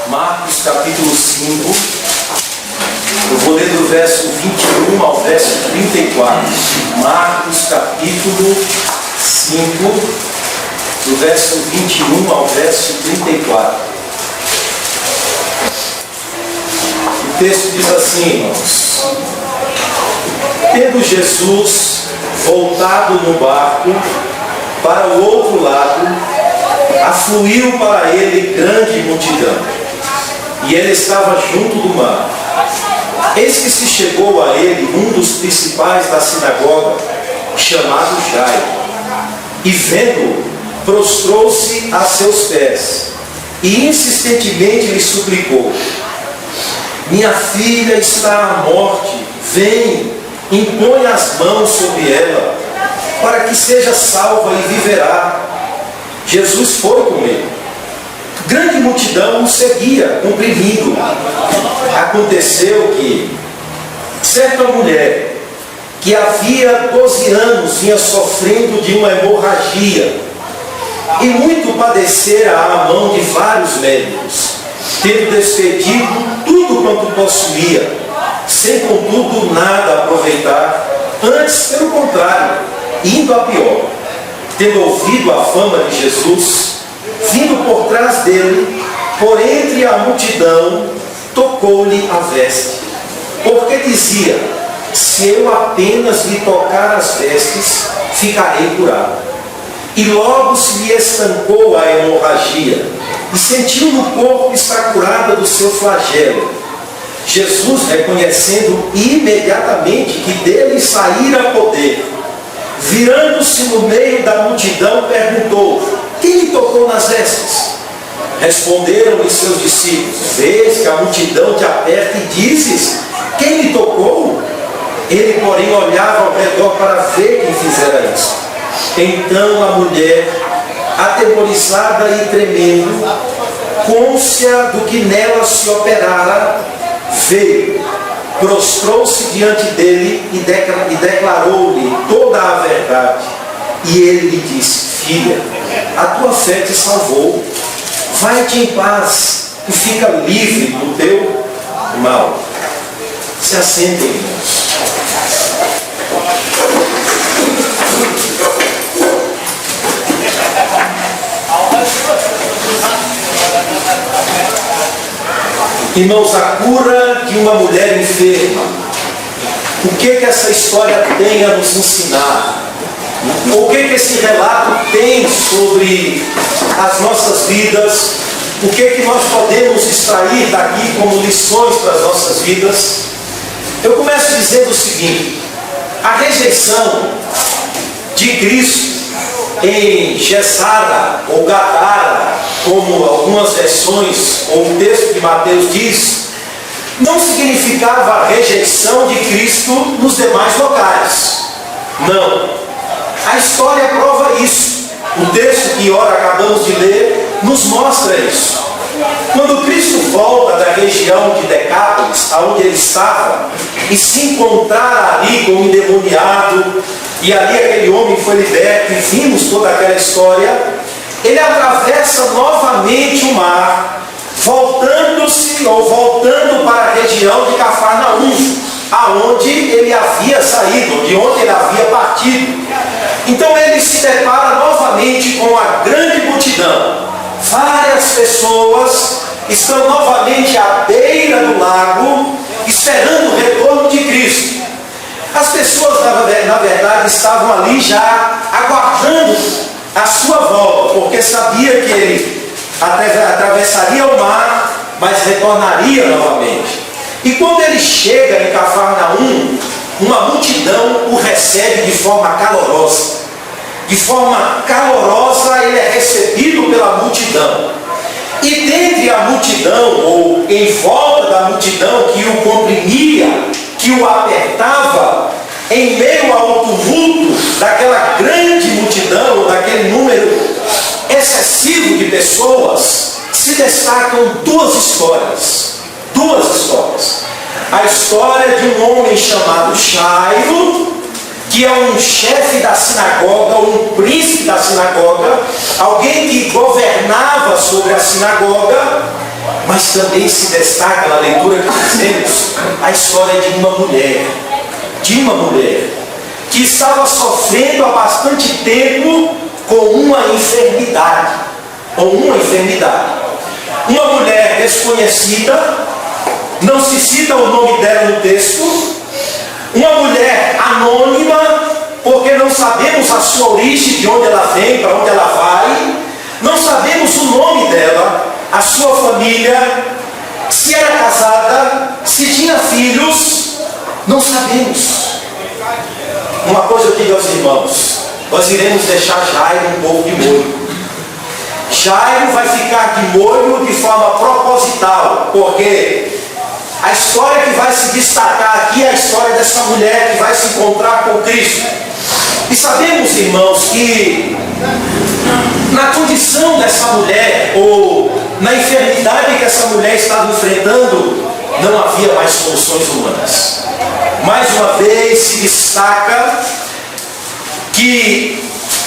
Marcos capítulo 5, eu vou ler do verso 21 ao verso 34. Marcos capítulo 5, do verso 21 ao verso 34. O texto diz assim, irmãos: tendo Jesus voltado no barco para o outro lado, afluiu para ele grande multidão, e ele estava junto do mar. Eis que se chegou a ele um dos principais da sinagoga, chamado Jairo, e vendo-o, prostrou-se a seus pés, e insistentemente lhe suplicou: minha filha está à morte, vem, impõe as mãos sobre ela, para que seja salva e viverá. Jesus foi com ele. Grande multidão o seguia, comprimindo. Aconteceu que certa mulher, que havia 12 anos vinha sofrendo de uma hemorragia, e muito padecera à mão de vários médicos, tendo despedido tudo quanto possuía, sem contudo nada aproveitar, antes pelo contrário, indo a pior. Tendo ouvido a fama de Jesus, vindo por trás dele, por entre a multidão, tocou-lhe a veste, porque dizia: se eu apenas lhe tocar as vestes, ficarei curado. E logo se lhe estancou a hemorragia, e sentiu no corpo estar curada do seu flagelo. Jesus, reconhecendo imediatamente que dele saíra poder, virando-se no meio da multidão, perguntou: quem lhe tocou nas vestes? Responderam-lhe seus discípulos: vês que a multidão te aperta e dizes: quem lhe tocou? Ele, porém, olhava ao redor para ver quem fizera isso. Então a mulher, atemorizada e tremendo, cônscia do que nela se operara, veio, prostrou-se diante dele e declarou-lhe toda a verdade. E ele lhe disse: filha, a tua fé te salvou, vai-te em paz e fica livre do teu mal. Se assentem, irmãos. Irmãos, a cura de uma mulher enferma. O que essa história tem a nos ensinar? O que esse relato tem sobre as nossas vidas? O que nós podemos extrair daqui como lições para as nossas vidas? Eu começo dizendo o seguinte: a rejeição de Cristo em Gessara ou Gadara, como algumas versões ou o texto de Mateus diz, não significava a rejeição de Cristo nos demais locais. Não. A história prova isso. O texto que ora acabamos de ler nos mostra isso. Quando Cristo volta da região de Decápolis, aonde ele estava, e se encontrar ali com o endemoniado, e ali aquele homem foi liberto, e vimos toda aquela história, ele atravessa novamente o mar, voltando para a região de Cafarnaum, aonde ele havia saído, de onde ele havia partido. Então ele se depara novamente com a grande multidão. Várias pessoas estão novamente à beira do lago, esperando o retorno de Cristo. As pessoas, na verdade, estavam ali já aguardando a sua volta, porque sabia que ele atravessaria o mar, mas retornaria novamente. E quando ele chega em Cafarnaum, uma multidão o recebe de forma calorosa. De forma calorosa ele é recebido pela multidão. E dentre a multidão, ou em volta da multidão que o comprimia, que o apertava, em meio ao tumulto daquela grande multidão, daquele número excessivo de pessoas, se destacam duas histórias. A história de um homem chamado Jairo, que é um chefe da sinagoga, um príncipe chefe da sinagoga, alguém que governava sobre a sinagoga, mas também se destaca na leitura que fizemos a história de uma mulher, que estava sofrendo há bastante tempo com uma enfermidade, Uma mulher desconhecida, não se cita o nome dela no texto, uma mulher anônima, porque não sabemos a sua origem, de onde ela vem, para onde ela vai, não sabemos o nome dela, a sua família, se era casada, se tinha filhos, não sabemos. Uma coisa eu digo aos irmãos: nós iremos deixar Jairo um pouco de molho. Jairo vai ficar de molho de forma proposital, porque a história que vai se destacar aqui é a história dessa mulher que vai se encontrar com Cristo. E sabemos, irmãos, que na condição dessa mulher, ou na enfermidade que essa mulher estava enfrentando, não havia mais soluções humanas. Mais uma vez se destaca que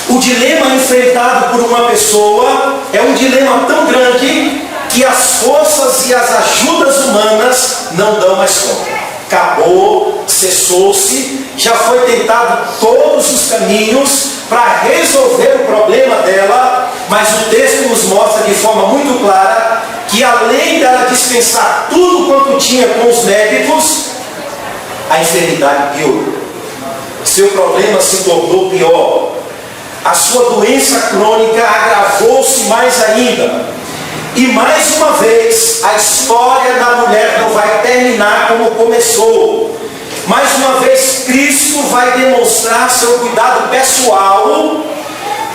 o dilema enfrentado por uma pessoa é um dilema tão grande que as forças e as ajudas humanas não dão mais conta. Acabou, cessou-se, já foi tentado todos os caminhos para resolver o problema dela, mas o texto nos mostra de forma muito clara que, além dela dispensar tudo quanto tinha com os médicos, a enfermidade piorou. Seu problema se tornou pior. A sua doença crônica agravou-se mais ainda. E mais uma vez, a história da mulher não vai terminar como começou. Mais uma vez, Cristo vai demonstrar seu cuidado pessoal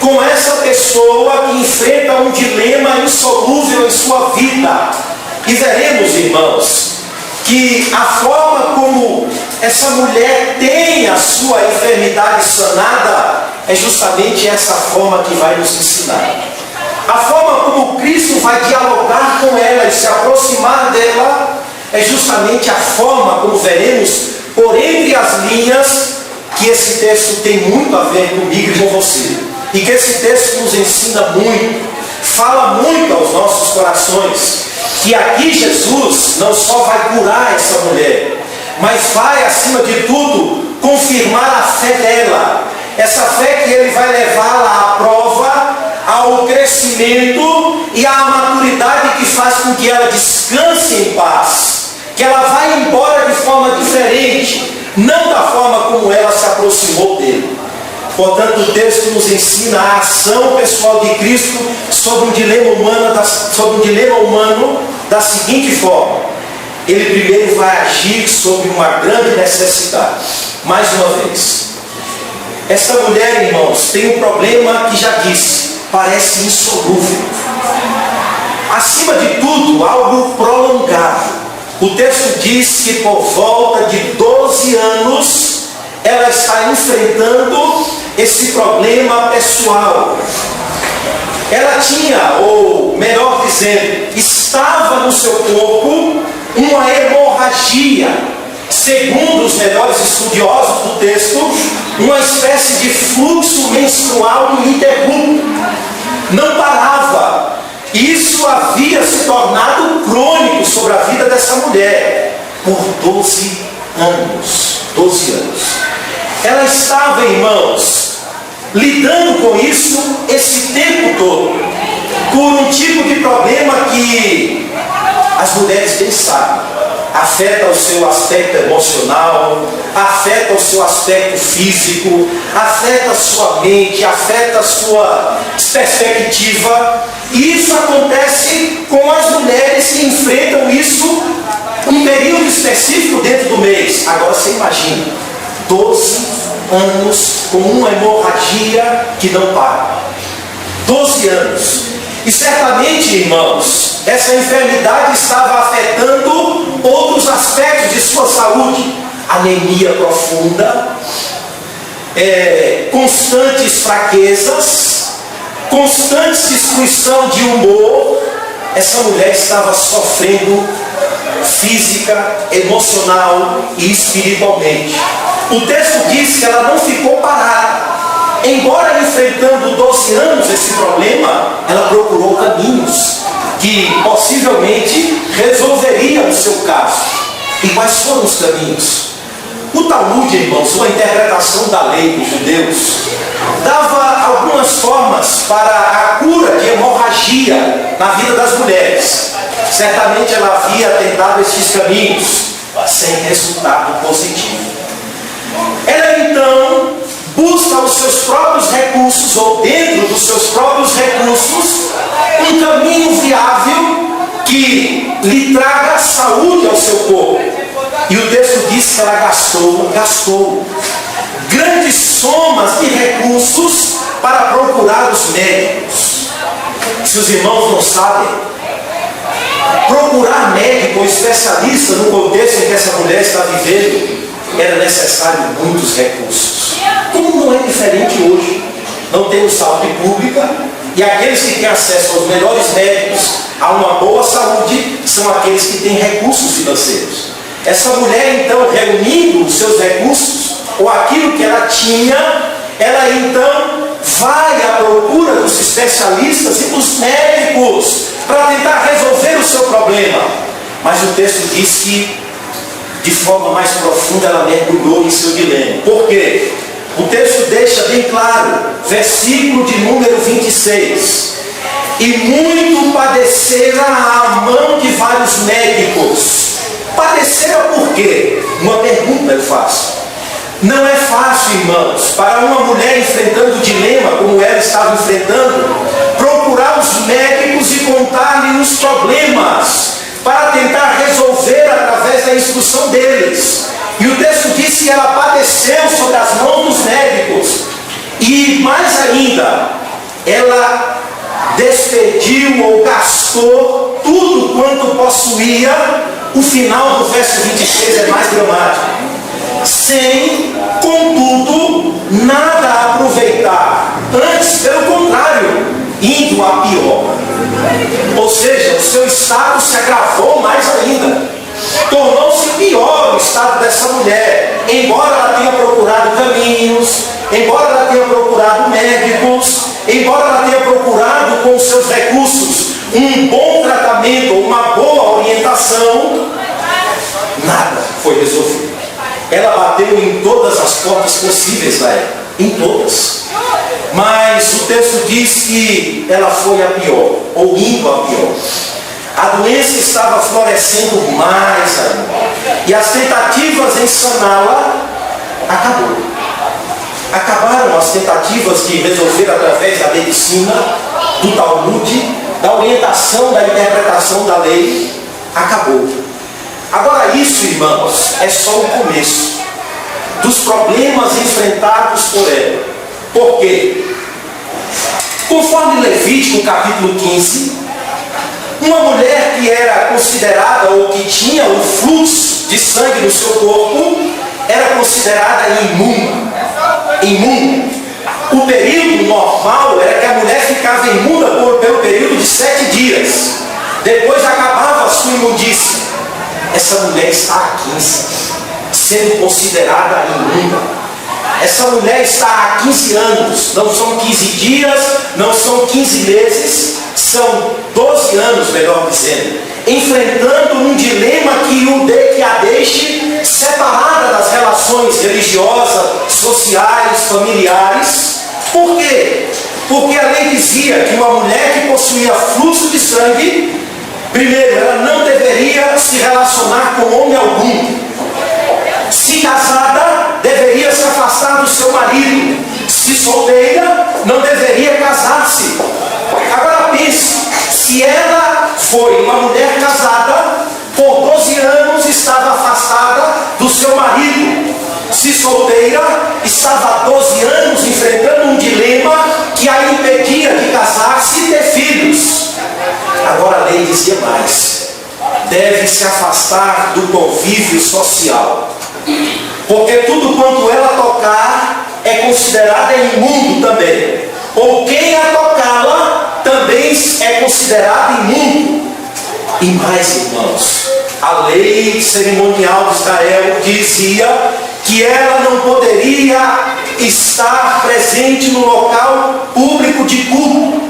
com essa pessoa que enfrenta um dilema insolúvel em sua vida. E veremos, irmãos, que a forma como essa mulher tem a sua enfermidade sanada é justamente essa forma que vai nos ensinar. A forma como Cristo vai dialogar com ela e se aproximar dela é justamente a forma como veremos por entre as linhas que esse texto tem muito a ver comigo e com você. E que esse texto nos ensina muito, fala muito aos nossos corações, que aqui Jesus não só vai curar essa mulher, mas vai, acima de tudo, confirmar a fé dela. Essa fé que ele vai levá-la à prova, ao crescimento e à maturidade que faz com que ela descanse em paz, que ela vai embora de forma diferente, não da forma como ela se aproximou dele. Portanto, o texto nos ensina a ação pessoal de Cristo sobre um dilema humano da seguinte forma: ele primeiro vai agir sobre uma grande necessidade. Mais uma vez, essa mulher, irmãos, tem um problema que já disse, parece insolúvel. Acima de tudo, algo prolongado. O texto diz que por volta de 12 anos ela está enfrentando esse problema pessoal. Ela tinha, ou melhor dizendo, estava no seu corpo uma hemorragia. Segundo os melhores estudiosos do texto, uma espécie de fluxo menstrual ininterrupto. Não parava. Isso havia se tornado crônico sobre a vida dessa mulher por 12 anos. 12 anos. Ela estava, irmãos, lidando com isso esse tempo todo, por um tipo de problema que as mulheres bem sabem. Afeta o seu aspecto emocional, afeta o seu aspecto físico, afeta a sua mente, afeta a sua perspectiva. E isso acontece com as mulheres que enfrentam isso um período específico dentro do mês. Agora você imagina, 12 anos com uma hemorragia que não para. 12 anos. E certamente, irmãos, essa enfermidade estava afetando outros aspectos de sua saúde. Anemia profunda, constantes fraquezas, constante destruição de humor. Essa mulher estava sofrendo física, emocional e espiritualmente. O texto diz que ela não ficou parada. Embora enfrentando 12 que possivelmente resolveria o seu caso. E quais foram os caminhos? O Talmud, irmãos, uma interpretação da lei dos judeus, dava algumas formas para a cura de hemorragia na vida das mulheres. Certamente ela havia tentado esses caminhos, sem resultado positivo. Ela então busca os seus próprios recursos, ou dentro dos seus próprios recursos, um caminho viável que lhe traga saúde ao seu corpo. E o texto diz que ela gastou grandes somas de recursos para procurar os médicos. Se os irmãos não sabem, procurar médico ou especialista no contexto em que essa mulher está vivendo, era necessário muitos recursos. Como não é diferente hoje? Não temos saúde pública, e aqueles que têm acesso aos melhores médicos, a uma boa saúde, são aqueles que têm recursos financeiros. Essa mulher, então, reunindo os seus recursos, ou aquilo que ela tinha, ela então vai à procura dos especialistas e dos médicos para tentar resolver o seu problema. Mas o texto diz que, de forma mais profunda, ela mergulhou em seu dilema. Por quê? O texto deixa bem claro, versículo de número 26. E muito padecera à mão de vários médicos. Padecera por quê? Uma pergunta eu faço. Não é fácil, irmãos, para uma mulher enfrentando o dilema, como ela estava enfrentando, procurar os médicos e contar-lhe os problemas, para tentar resolver através da instrução deles. E o texto diz que ela padeceu sobre as mãos dos médicos. E mais ainda, ela despediu ou gastou tudo quanto possuía. O final do verso 26 é mais dramático. Sem, contudo, nada aproveitar. Antes, pelo contrário, indo a pior. Ou seja, o seu estado se agravou mais ainda. Tornou-se pior o estado dessa mulher. Embora ela tenha procurado caminhos, embora ela tenha procurado médicos, embora ela tenha procurado com os seus recursos um bom tratamento, uma boa orientação, nada foi resolvido. Ela bateu em todas as portas possíveis da época, em todas. Mas o texto diz que ela foi a pior, ou indo a pior. A doença estava florescendo mais ainda. E as tentativas em saná-la acabou. Acabaram as tentativas de resolver através da medicina, do Talmud, da orientação, da interpretação da lei. Acabou. Agora isso, irmãos, é só o começo dos problemas enfrentados por ela. Por quê? Conforme Levítico capítulo 15, uma mulher que era considerada ou que tinha o fluxo de sangue no seu corpo era considerada imunda. Imunda. O período normal era que a mulher ficava imunda pelo período de 7 dias. Depois acabava a sua imundícia. Essa mulher está há 15, sendo considerada imunda. Essa mulher está há 15 anos, não são 15 dias, não são 15 meses, são 12 anos, melhor dizendo, enfrentando um dilema que a deixe separada das relações religiosas, sociais, familiares. Por quê? Porque a lei dizia que uma mulher que possuía fluxo de sangue, primeiro, ela não deveria se relacionar com homem algum. Se casada, deveria se afastar do seu marido. Se solteira, não deveria casar-se. Agora pense, se ela foi uma mulher casada, por 12 anos estava afastada do seu marido. Se solteira, estava há 12 anos enfrentando um dilema que a impedia de casar-se e ter filhos. Agora a lei dizia mais: deve se afastar do convívio social, porque tudo quanto ela tocar é considerada imundo também, ou quem a tocá-la também é considerado imundo. E mais, irmãos, a lei cerimonial de Israel dizia que ela não poderia estar presente no local público de culto.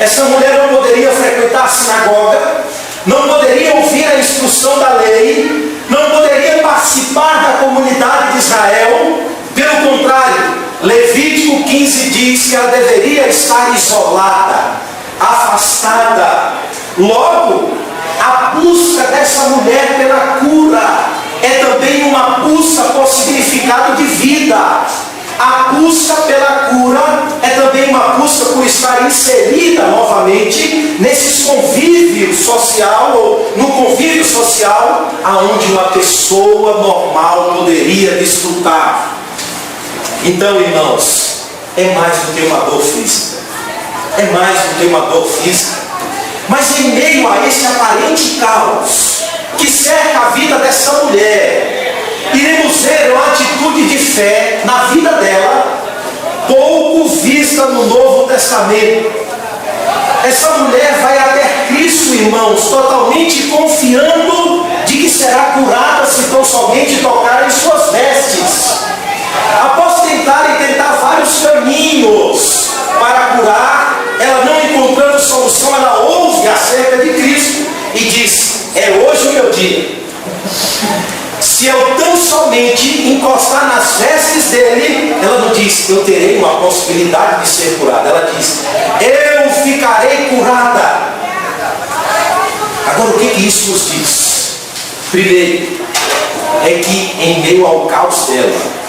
Essa mulher não poderia frequentar a sinagoga, não poderia ouvir a instrução da lei, não poderia participar da comunidade de Israel. Pelo contrário, Levítico 15 diz que ela deveria estar isolada, afastada. Logo, a busca dessa mulher pela cura é também uma busca por significado de vida. A busca pela cura é também uma busca por estar inserida novamente nesses convívios social, ou no convívio social, aonde uma pessoa normal poderia desfrutar. Então, irmãos, é mais do que uma dor física. É mais do que uma dor física. Mas em meio a esse aparente caos que cerca a vida dessa mulher, iremos ver uma atitude de fé na vida dela, pouco vista no Novo Testamento. Essa mulher vai até Cristo, irmãos, totalmente confiando de que será curada se tão somente tocar em suas vestes. Após tentar vários caminhos para curar, ela não encontrando solução, ela ouve acerca de Cristo e diz: é hoje o meu dia. Se eu tão somente encostar nas vestes dele, ela não diz: eu terei uma possibilidade de ser curada. Ela diz: eu ficarei curada. Agora, o que isso nos diz? Primeiro, é que em meio ao caos dela,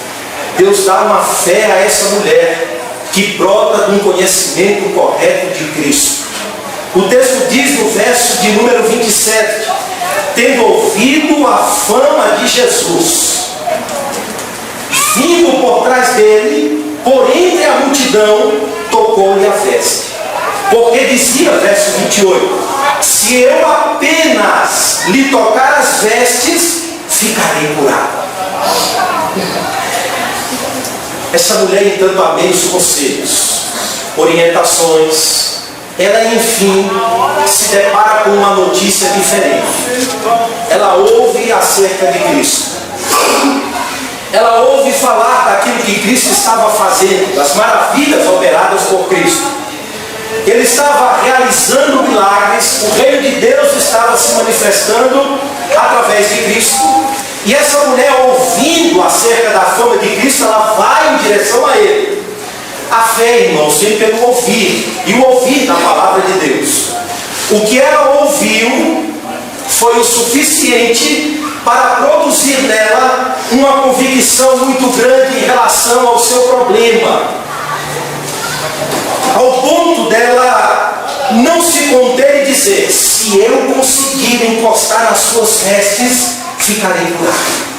Deus dá uma fé a essa mulher que brota de um conhecimento correto de Cristo. O texto diz no verso de número 27, tendo ouvido a fama de Jesus, vindo por trás dele, por entre a multidão, tocou-lhe a veste. Porque dizia, verso 28, se eu apenas lhe tocar as vestes, ficarei curado. Essa mulher, entanto, amém os conselhos, orientações. Ela, enfim, se depara com uma notícia diferente. Ela ouve acerca de Cristo. Ela ouve falar daquilo que Cristo estava fazendo, das maravilhas operadas por Cristo. Ele estava realizando milagres, o reino de Deus estava se manifestando através de Cristo. E essa mulher, ouvindo acerca da fama de Cristo, ela vai em direção a Ele. A fé, irmãos, vem pelo ouvir, e o ouvir da palavra de Deus. O que ela ouviu foi o suficiente para produzir nela uma convicção muito grande em relação ao seu problema, ao ponto dela não se conter e dizer: se eu conseguir encostar nas suas vestes, ficarei curado.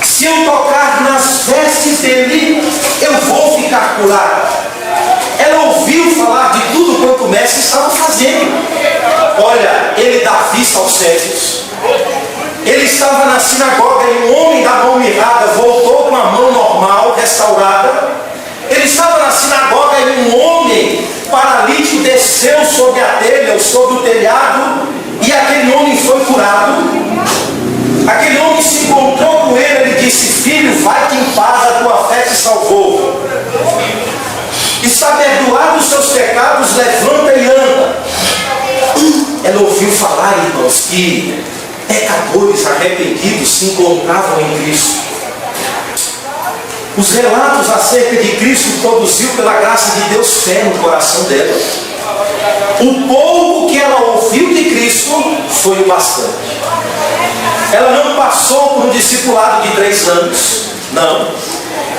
Se eu tocar nas vestes dele, eu vou ficar curado. Ela ouviu falar de tudo quanto o mestre estava fazendo. Olha, ele dá vista aos cegos. Ele estava na sinagoga e um homem da mão mirrada voltou com a mão normal, restaurada. Ele estava na sinagoga e um homem paralítico desceu sobre a telha ou sobre o telhado, e aquele homem foi curado. Aquele homem se encontrou com ele, ele disse: filho, vai-te em paz, a tua fé te salvou. Está perdoado os seus pecados, levanta e anda. Ela ouviu falar, irmãos, que pecadores arrependidos se encontravam em Cristo. Os relatos acerca de Cristo produziu pela graça de Deus fé no coração dela. O pouco que ela ouviu de Cristo foi o bastante. Ela não passou por um discipulado de 3 anos, não.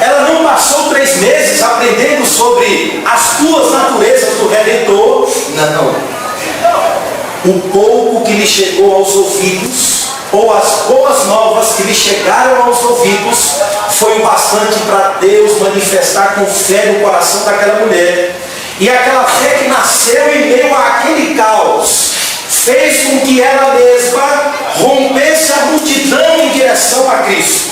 Ela não passou 3 meses aprendendo sobre as 2 naturezas do Redentor, não. O pouco que lhe chegou aos ouvidos, ou as boas novas que lhe chegaram aos ouvidos, foi o bastante para Deus manifestar com fé no coração daquela mulher. E aquela fé que nasceu em meio àquele caos, fez com que ela mesma rompesse a multidão em direção a Cristo,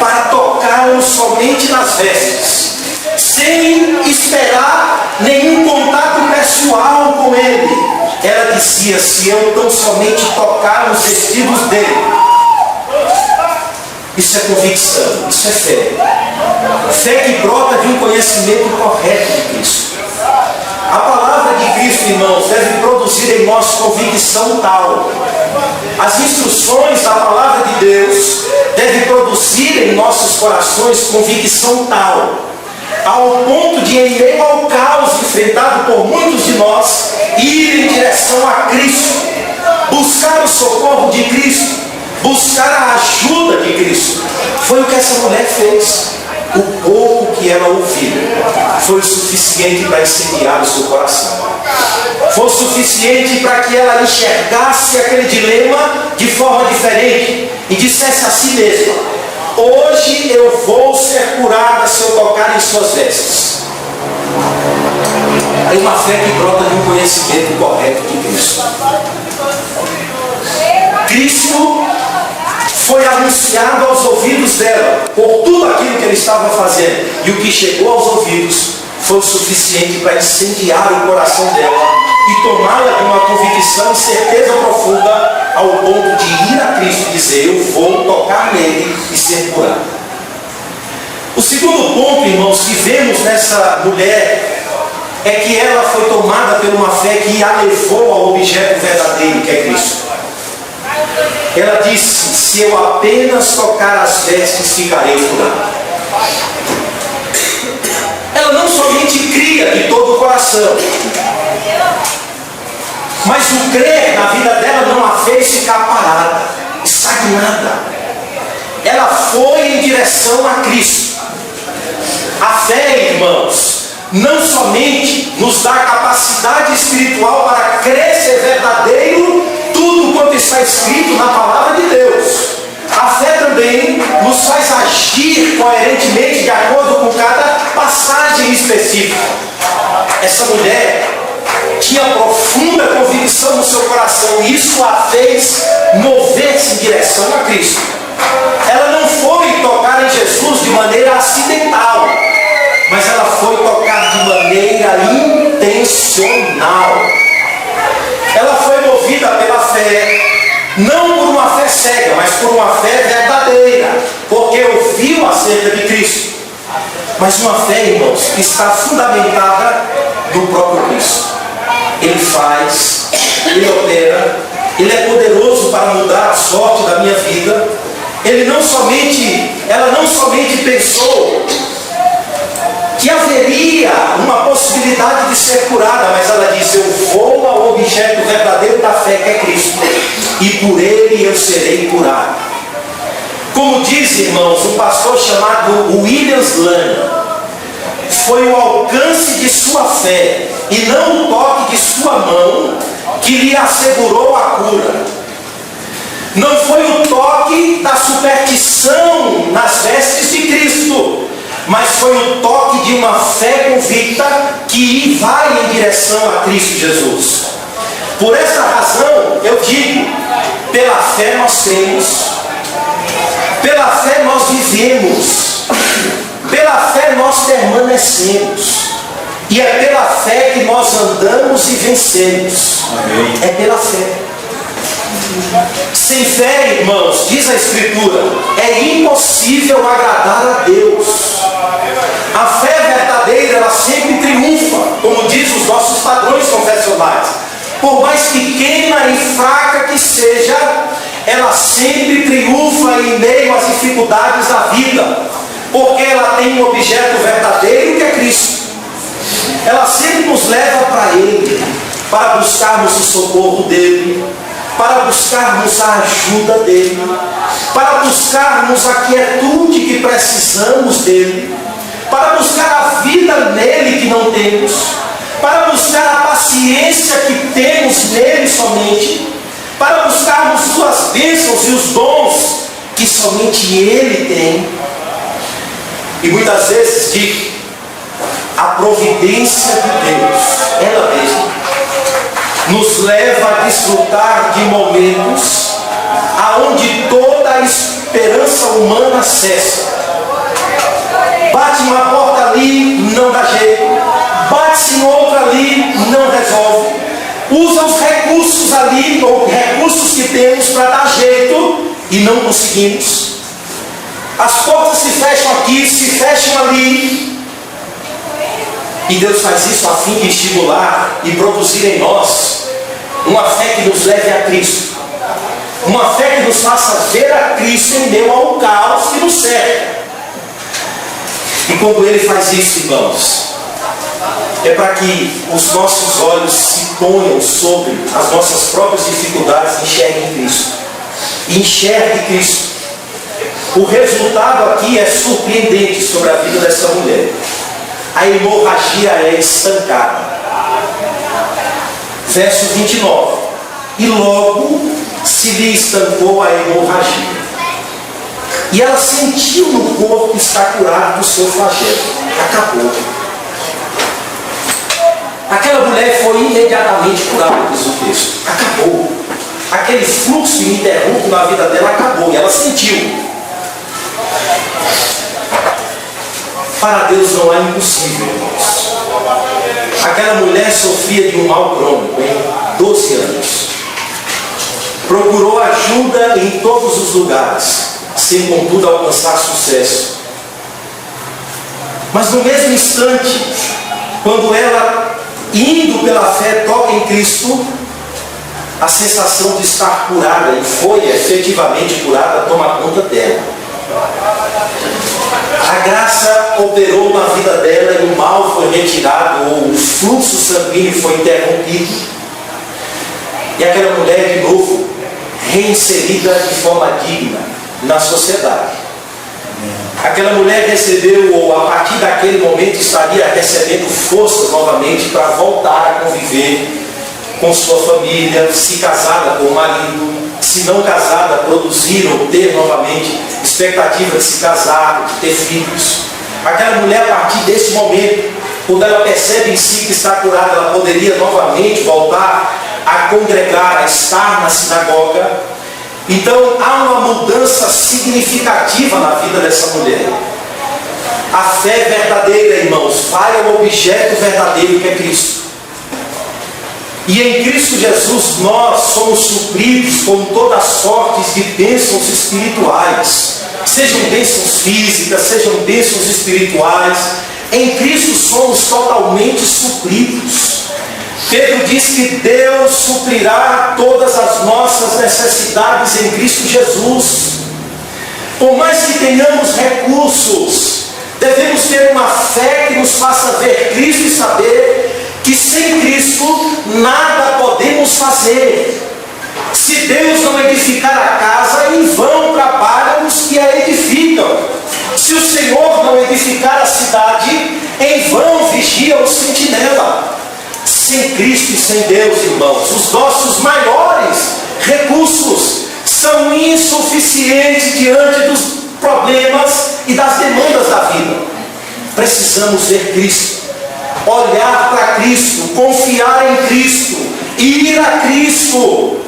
para tocá-lo somente nas vestes, sem esperar nenhum contato pessoal com ele. Ela dizia: se eu tão somente tocar nos vestidos dele. Isso é convicção, isso é fé. Fé que brota de um conhecimento correto de Cristo. A palavra de Cristo, convicção tal. As instruções da palavra de Deus devem produzir em nossos corações convicção tal, ao ponto de, em meio ao caos enfrentado por muitos de nós, ir em direção a Cristo, buscar o socorro de Cristo, buscar a ajuda de Cristo. Foi o que essa mulher fez. O pouco que ela ouviu foi o suficiente para incendiar o seu coração. Foi o suficiente para que ela enxergasse aquele dilema de forma diferente e dissesse a si mesma: hoje eu vou ser curada se eu tocar em suas vestes. É uma fé que brota de um conhecimento correto de Cristo. Cristo foi anunciado aos ouvidos dela por tudo aquilo que ele estava fazendo, e o que chegou aos ouvidos foi o suficiente para incendiar o coração dela e tomá-la de uma convicção e certeza profunda, ao ponto de ir a Cristo e dizer: eu vou tocar nele e ser curado. O segundo ponto, irmãos, que vemos nessa mulher é que ela foi tomada por uma fé que a levou ao objeto verdadeiro, que é Cristo. Ela disse: se eu apenas tocar as vestes, ficarei curado. Ela não somente cria de todo o coração, mas o crer na vida dela não a fez ficar parada, estagnada. Ela foi em direção a Cristo. A fé, irmãos, não somente nos dá capacidade espiritual para crer ser verdadeiro tudo quanto está escrito na palavra de Deus. A fé também nos faz agir coerentemente de acordo com cada passagem específica. Essa mulher tinha profunda convicção no seu coração, e isso a fez mover-se em direção a Cristo. Ela não foi tocar em Jesus de maneira acidental, mas ela foi tocar de maneira intencional. Ela foi movida pela fé, não por uma fé cega, mas por uma fé verdadeira, porque ouviu acerca de Cristo. Mas uma fé, irmãos, que está fundamentada no próprio Cristo. Ele faz, Ele opera, Ele é poderoso para mudar a sorte da minha vida. Ela não somente pensou que haveria uma possibilidade de ser curada, mas ela diz: eu vou ao objeto verdadeiro da fé, que é Cristo, e por Ele eu serei curado. Como diz, irmãos, um pastor chamado William Lane, foi o alcance de sua fé e não o toque de sua mão que lhe assegurou a cura. Não foi o toque da superstição nas vestes de Cristo, mas foi o toque de uma fé convicta que vai em direção a Cristo Jesus. Por essa razão, eu digo: pela fé nós temos, pela fé nós vivemos, pela fé nós permanecemos, e é pela fé que nós andamos e vencemos. Amém. É pela fé. Sem fé, irmãos, diz a Escritura, é impossível agradar a Deus. A fé verdadeira, ela sempre triunfa, como diz os nossos padrões confessionais. Por mais pequena e fraca que seja, ela sempre triunfa em meio às dificuldades da vida, porque ela tem um objeto verdadeiro, que é Cristo. Ela sempre nos leva para Ele, para buscarmos o socorro dEle, para buscarmos a ajuda dEle, para buscarmos a quietude que precisamos dEle, para buscar a vida nele que não temos, para buscar a paciência que temos nele somente, para buscarmos suas bênçãos e os dons que somente Ele tem. E muitas vezes digo, a providência de Deus, ela mesma, nos leva a desfrutar de momentos aonde toda a esperança humana cessa. Bate uma porta ali, não dá jeito. Bate-se em outra ali, não resolve. Usa os recursos ali, ou recursos que temos, para dar jeito, e não conseguimos. As portas se fecham aqui, se fecham ali. E Deus faz isso a fim de estimular e produzir em nós Uma fé que nos leve a Cristo. Uma fé que nos faça ver a Cristo em meio ao caos que nos cerca. E quando Ele faz isso, irmãos, é para que os nossos olhos se ponham sobre as nossas próprias dificuldades e enxerguem Cristo. E enxergue Cristo. O resultado aqui é surpreendente sobre a vida dessa mulher. A hemorragia é estancada. Verso 29. E logo se lhe estancou a hemorragia. E ela sentiu no corpo estar curada do seu flagelo. Acabou. Aquela mulher foi imediatamente curada, diz o texto. Acabou. Aquele fluxo ininterrupto na vida dela acabou. E ela sentiu. Para Deus não há impossível, irmãos. Aquela mulher sofria de um mal crônico em 12 anos. Procurou ajuda em todos os lugares, sem contudo alcançar sucesso. Mas no mesmo instante, quando ela, indo pela fé, toca em Cristo, a sensação de estar curada, e foi efetivamente curada, toma conta dela. A graça operou na vida dela e o mal foi retirado, ou o fluxo sanguíneo foi interrompido. E aquela mulher, de novo, reinserida de forma digna na sociedade. Aquela mulher recebeu, ou a partir daquele momento estaria recebendo forças novamente para voltar a conviver com sua família, se casada com o marido, se não casada, produzir ou ter novamente expectativa de se casar, de ter filhos. Aquela mulher, a partir desse momento, quando ela percebe em si que está curada, ela poderia novamente voltar a congregar, a estar na sinagoga. Então há uma mudança significativa na vida dessa mulher. A fé verdadeira, irmãos, vai ao objeto verdadeiro que é Cristo. E em Cristo Jesus nós somos supridos com todas as sortes de bênçãos espirituais. Sejam bênçãos físicas, sejam bênçãos espirituais. Em Cristo somos totalmente supridos. Pedro diz que Deus suprirá todas as nossas necessidades em Cristo Jesus. Por mais que tenhamos recursos, devemos ter uma fé que nos faça ver Cristo e saber que sem Cristo nada podemos fazer. Se Deus não edificar a casa, em vão trabalham os que a edificam. Se o Senhor não edificar a cidade, em vão vigia o sentinela. Sem Cristo e sem Deus, irmãos, os nossos maiores recursos são insuficientes diante dos problemas e das demandas da vida. Precisamos ver Cristo, olhar para Cristo, confiar em Cristo, ir a Cristo.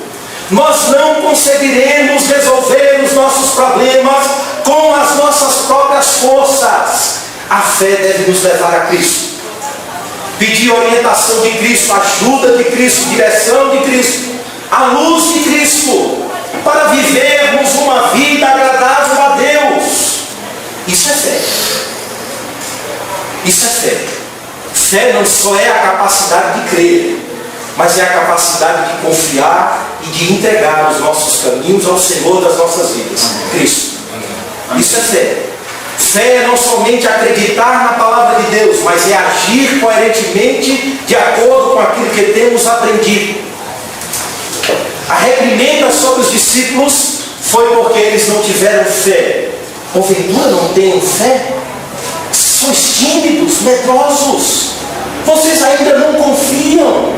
Nós não conseguiremos resolver os nossos problemas com as nossas próprias forças. A fé deve nos levar a Cristo. Pedir orientação de Cristo, ajuda de Cristo, direção de Cristo, a luz de Cristo, para vivermos uma vida agradável a Deus. Isso é fé. Isso é fé. Fé não só é a capacidade de crer, mas é a capacidade de confiar e de entregar os nossos caminhos ao Senhor das nossas vidas, Cristo. Isso é fé. Fé é não somente acreditar na palavra de Deus, mas é agir coerentemente de acordo com aquilo que temos aprendido. A reprimenda sobre os discípulos foi porque eles não tiveram fé. Porventura não tenham fé? Sois tímidos, medrosos. Vocês ainda não confiam.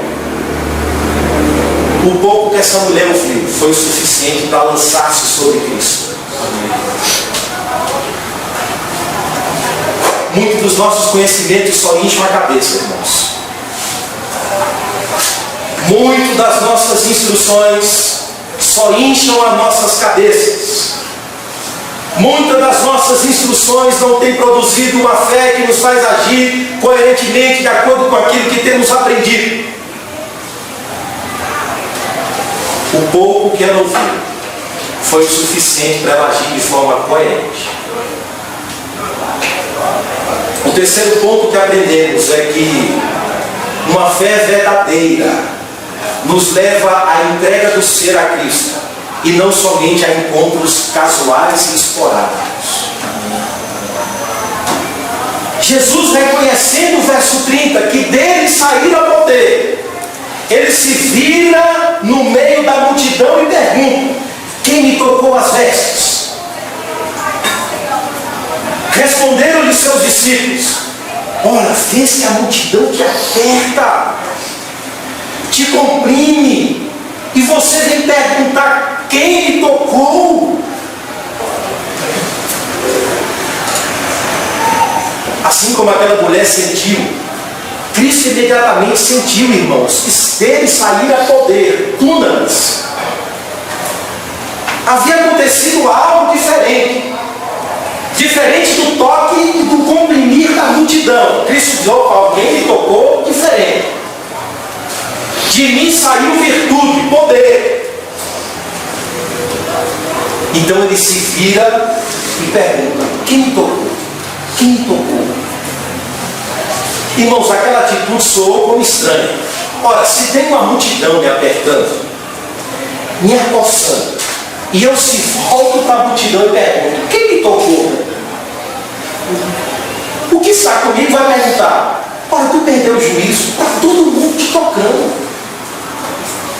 O pouco que essa mulher ouviu foi o suficiente para lançar-se sobre Cristo. Muitos dos nossos conhecimentos só incham a cabeça, irmãos. Muitas das nossas instruções só incham as nossas cabeças. Muitas das nossas instruções não têm produzido uma fé que nos faz agir coerentemente de acordo com aquilo que temos aprendido. O pouco que ela ouviu foi o suficiente para ela agir de forma coerente. O terceiro ponto que aprendemos é que uma fé verdadeira nos leva à entrega do ser a Cristo, e não somente a encontros casuais e esporádicos. Jesus, reconhecendo o verso 30, que dele saíra poder, ele se vira no meio da multidão e pergunta: quem me tocou as vestes? Responderam-lhe seus discípulos: olha, vês que a multidão te aperta, te comprime, e você vem perguntar quem me tocou? Assim como aquela mulher sentiu, Cristo imediatamente sentiu, irmãos, que dele saíra poder, dunamis. Havia acontecido algo diferente do toque e do comprimir da multidão. Cristo disse: alguém me tocou diferente. De mim saiu virtude, poder. Então ele se vira e pergunta: quem me tocou? Quem me tocou? Irmãos, aquela atitude soou como estranha. Ora, se tem uma multidão me apertando, me acossando, e eu se volto para a multidão e pergunto: quem me tocou? O que está comigo vai perguntar: ora, tu perdeu o juízo, está todo mundo te tocando.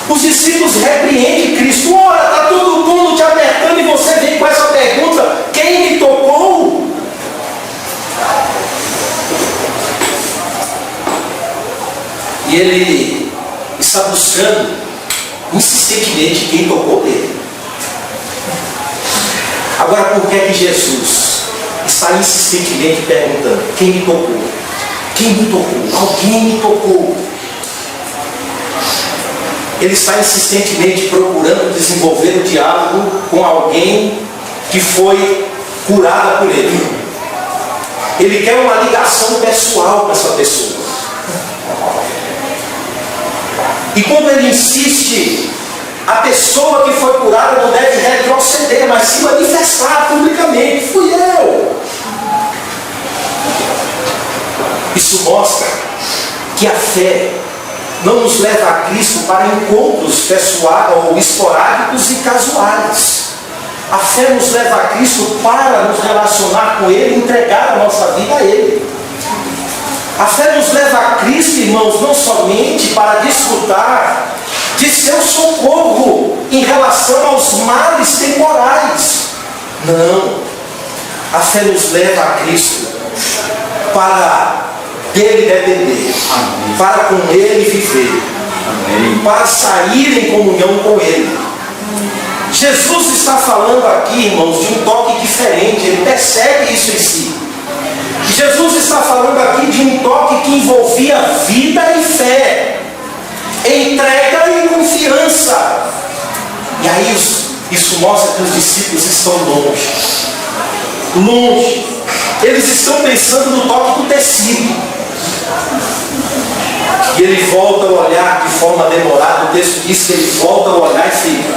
Os discípulos repreendem Cristo: ora, está todo mundo te apertando e você vem com essa pergunta: quem me tocou? E ele está buscando insistentemente quem tocou nele. Agora, por que é que Jesus está insistentemente perguntando: quem me tocou? Quem me tocou? Alguém me tocou. Ele está insistentemente procurando desenvolver o diálogo com alguém que foi curada por ele. Ele quer uma ligação pessoal com essa pessoa. E quando ele insiste, a pessoa que foi curada não deve retroceder, mas se manifestar publicamente: fui eu. Isso mostra que a fé não nos leva a Cristo para encontros pessoais ou esporádicos e casuais. A fé nos leva a Cristo para nos relacionar com Ele, entregar a nossa vida a Ele. A fé nos leva a Cristo, irmãos, não somente para desfrutar de seu socorro em relação aos males temporais. Não. A fé nos leva a Cristo para dele depender, amém, para com Ele viver, amém, para sair em comunhão com Ele. Jesus está falando aqui, irmãos, de um toque diferente. Ele percebe isso em si. Jesus está falando aqui de um toque que envolvia vida e fé, entrega e confiança. E aí isso mostra que os discípulos estão longe. Eles estão pensando no toque do tecido. E ele volta a olhar de forma demorada. O texto diz que ele volta a olhar e fica: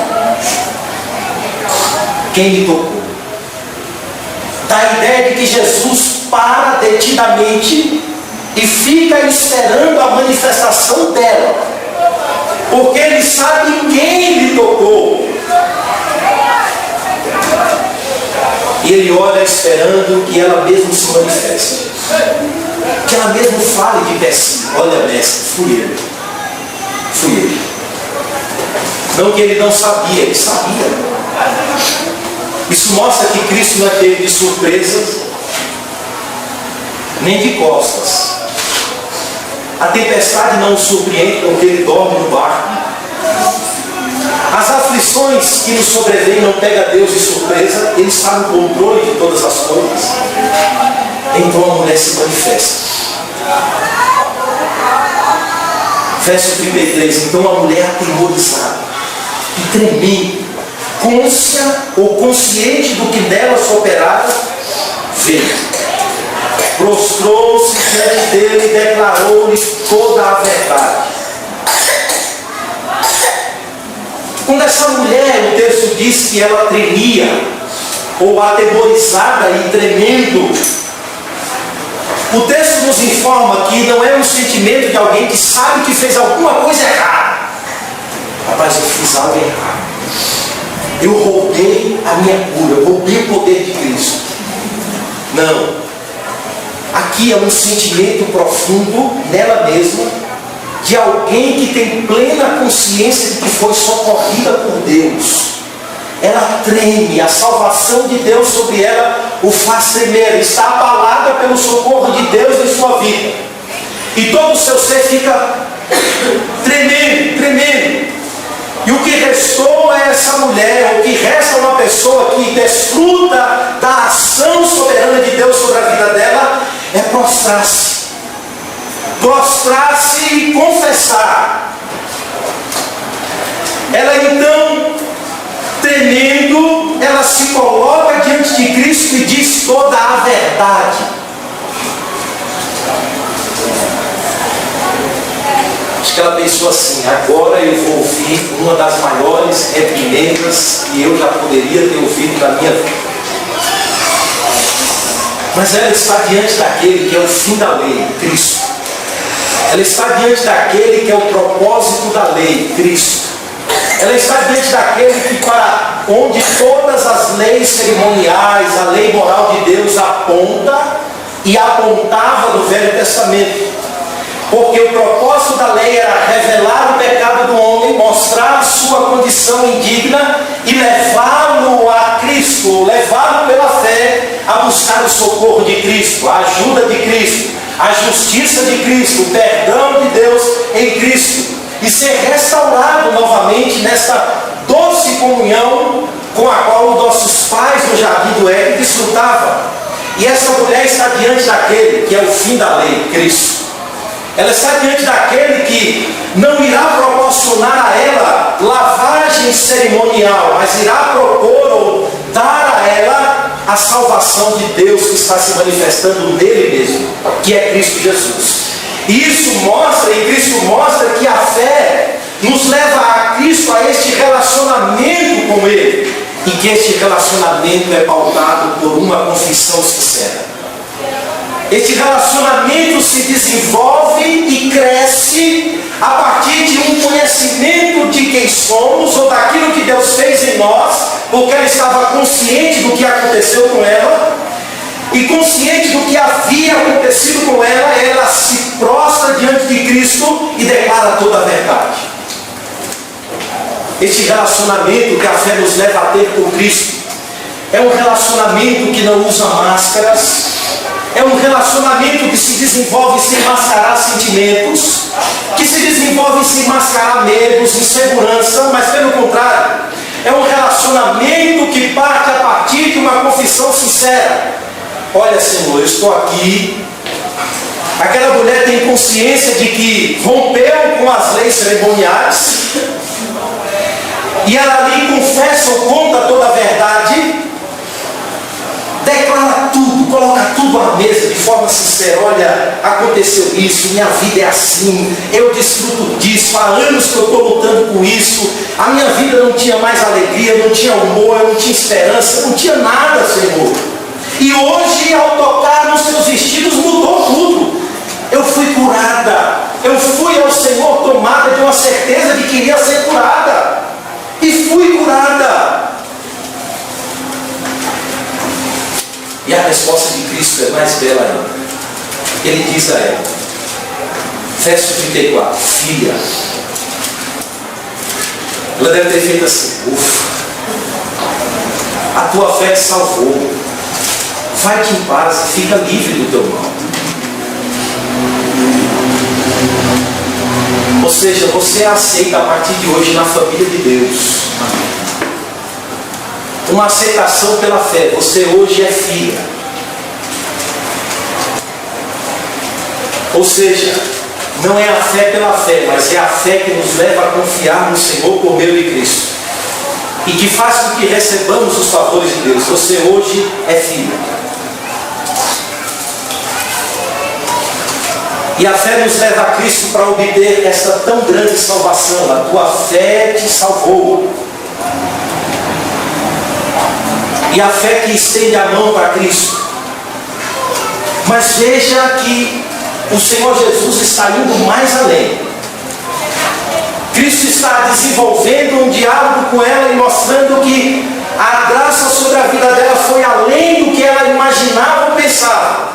quem me tocou? Dá a ideia de que Jesus para detidamente e fica esperando a manifestação dela, porque ele sabe quem lhe tocou. E ele olha esperando que ela mesma se manifeste, que ela mesma fale de pé si: olha, mestre, fui eu. Não que ele não sabia, ele sabia. Isso mostra que Cristo não é pego de surpresas, nem de costas. A tempestade não o surpreende porque ele dorme no barco. As aflições que nos sobrevêm não pega Deus de surpresa. Ele está no controle de todas as coisas. Então a mulher se manifesta. Verso 33. Então a mulher, atemorizada e tremendo, côncia ou consciente do que nela se operava, veio, prostrou-se diante dele e declarou-lhe toda a verdade. Quando essa mulher, o texto diz que ela tremia, ou atemorizada e tremendo, o texto nos informa que não é um sentimento de alguém que sabe que fez alguma coisa errada. Rapaz, eu fiz algo errado. Eu roubei a minha cura, eu roubei o poder de Cristo. Não. Aqui é um sentimento profundo nela mesma, de alguém que tem plena consciência de que foi socorrida por Deus. Ela treme, a salvação de Deus sobre ela o faz tremer, está abalada pelo socorro de Deus em sua vida. E todo o seu ser fica tremendo, tremendo. E o que restou é essa mulher, o que resta é uma pessoa que desfruta da ação soberana de Deus sobre a vida dela, é prostrar-se. Prostrar-se e confessar. Ela então, tremendo, ela se coloca diante de Cristo e diz toda a verdade. Acho que ela pensou assim: agora eu vou ouvir uma das maiores reprimendas que eu já poderia ter ouvido na minha vida. Mas ela está diante daquele que é o fim da lei, Cristo. Ela está diante daquele que é o propósito da lei, Cristo. Ela está diante daquele que para onde todas as leis cerimoniais, a lei moral de Deus aponta e apontava no Velho Testamento. Porque o propósito da lei era revelar o pecado do homem, mostrar a sua condição indigna e levá-lo a Cristo, levá-lo pela fé a buscar o socorro de Cristo, a ajuda de Cristo, a justiça de Cristo, o perdão de Deus em Cristo, e ser restaurado novamente nesta doce comunhão com a qual os nossos pais no jardim do Éden desfrutavam. E essa mulher está diante daquele que é o fim da lei, Cristo. Ela está diante daquele que não irá proporcionar a ela lavagem cerimonial, mas irá propor ou dar a ela a salvação de Deus que está se manifestando nele mesmo, que é Cristo Jesus. E isso mostra, e Cristo mostra que a fé nos leva a Cristo, a este relacionamento com Ele, e que este relacionamento é pautado por uma confissão sincera. Este relacionamento se desenvolve e cresce a partir de um conhecimento de quem somos ou daquilo que Deus fez em nós, porque ela estava consciente do que aconteceu com ela, e consciente do que havia acontecido com ela, ela se prostra diante de Cristo e declara toda a verdade. Este relacionamento que a fé nos leva a ter com Cristo é um relacionamento que não usa máscaras. É um relacionamento que se desenvolve sem mascarar sentimentos, que se desenvolve sem mascarar medos, insegurança, mas pelo contrário, é um relacionamento que parte a partir de uma confissão sincera. Olha, Senhor, eu estou aqui. Aquela mulher tem consciência de que rompeu com as leis cerimoniais, e ela ali confessa ou conta toda a verdade, declara tudo, coloca tudo à mesa de forma sincera. Olha, aconteceu isso, minha vida é assim, eu desfruto disso, há anos que eu estou lutando com isso, a minha vida não tinha mais alegria, não tinha humor, eu não tinha esperança, não tinha nada, Senhor. E hoje, ao tocar nos seus vestidos, mudou tudo. Eu fui curada, eu fui ao Senhor tomada de uma certeza de que iria ser curada, e fui curada. E a resposta de Cristo é mais bela ainda. Ele diz a ela, verso 34, filha. Ela deve ter feito assim, ufa, a tua fé te salvou, vai-te em paz e fica livre do teu mal. Ou seja, você é aceita a partir de hoje na família de Deus. Uma aceitação pela fé. Você hoje é filha. Ou seja, não é a fé pela fé, mas é a fé que nos leva a confiar no Senhor por meio de Cristo, e que faz com que recebamos os favores de Deus. Você hoje é filha. E a fé nos leva a Cristo para obter essa tão grande salvação. A tua fé te salvou. E a fé que estende a mão para Cristo. Mas veja que o Senhor Jesus está indo mais além. Cristo está desenvolvendo desenvolvendo um diálogo com ela e mostrando que a graça sobre a vida dela foi além do que ela imaginava ou pensava.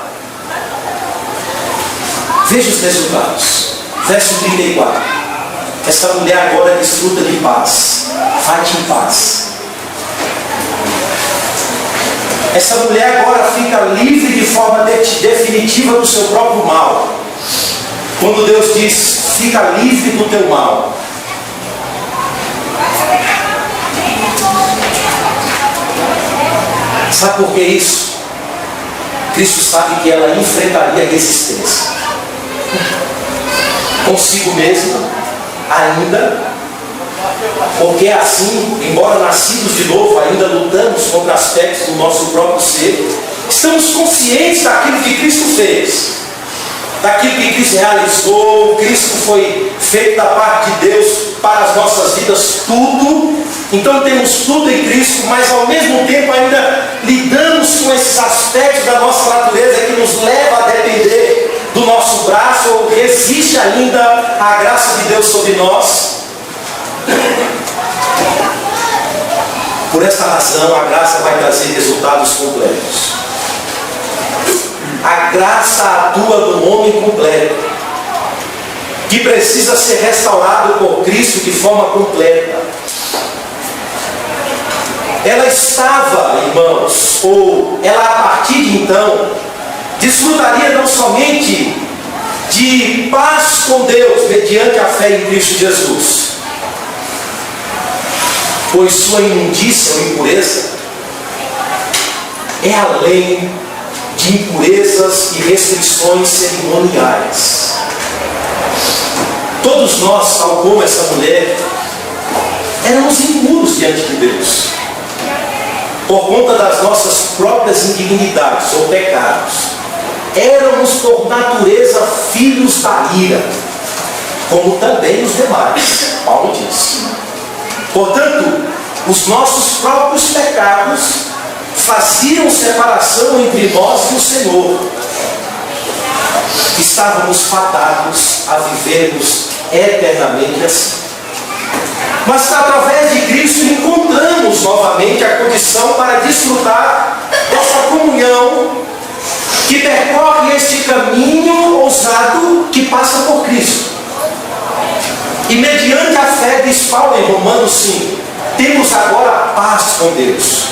Veja os resultados. Verso 34. Essa mulher agora desfruta de paz. Vai-te em paz. Essa mulher agora fica livre de forma definitiva do seu próprio mal. Quando Deus diz, fica livre do teu mal. Sabe por que isso? Cristo sabe que ela enfrentaria resistência. Consigo mesma, ainda. Porque assim, embora nascidos de novo, ainda lutamos contra aspectos do nosso próprio ser. Estamos conscientes daquilo que Cristo fez, daquilo que Cristo realizou. Cristo foi feito da parte de Deus para as nossas vidas, tudo. Então temos tudo em Cristo, mas ao mesmo tempo ainda lidamos com esses aspectos da nossa natureza que nos leva a depender do nosso braço, ou resiste ainda a graça de Deus sobre nós. Por esta razão, a graça vai trazer resultados completos. A graça atua no homem completo, que precisa ser restaurado por Cristo de forma completa. Ela estava, irmãos, ou ela a partir de então, desfrutaria não somente de paz com Deus, mediante a fé em Cristo Jesus, pois sua imundícia ou impureza é além de impurezas e restrições cerimoniais. Todos nós, tal como essa mulher, éramos impuros diante de Deus, por conta das nossas próprias indignidades ou pecados. Éramos por natureza filhos da ira, como também os demais, Paulo diz. Portanto, os nossos próprios pecados faziam separação entre nós e o Senhor. Estávamos fadados a vivermos eternamente assim. Mas através de Cristo encontramos novamente a condição para desfrutar dessa comunhão que percorre este caminho ousado que passa por Cristo. E mediante a fé, diz Paulo em Romanos 5, temos agora paz com Deus.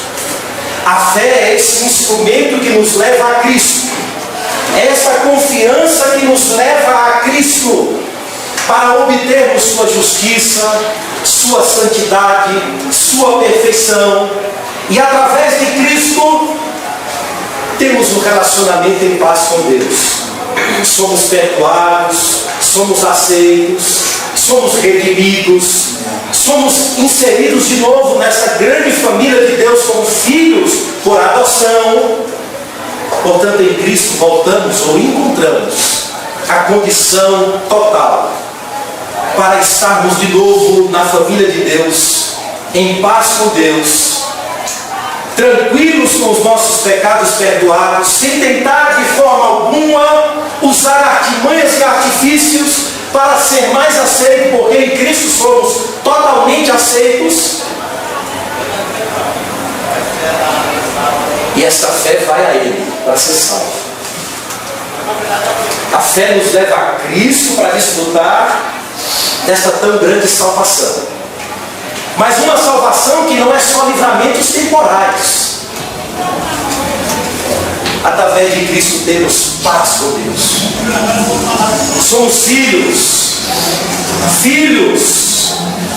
A fé é esse instrumento que nos leva a Cristo. É essa confiança que nos leva a Cristo para obtermos sua justiça, sua santidade, sua perfeição. E através de Cristo, temos um relacionamento em paz com Deus. Somos perdoados, somos aceitos, somos redimidos, somos inseridos de novo nessa grande família de Deus como filhos por adoção. Portanto, em Cristo voltamos ou encontramos a condição total para estarmos de novo na família de Deus, em paz com Deus, tranquilos com os nossos pecados perdoados, sem tentar de forma alguma usar artimanhas e artifícios para ser mais aceito, porque em Cristo somos totalmente aceitos. E essa fé vai a Ele para ser salvo. A fé nos leva a Cristo para desfrutar desta tão grande salvação. Mas uma salvação que não é só livramentos temporais. Através de Cristo temos paz com Deus. Somos filhos. Filhos.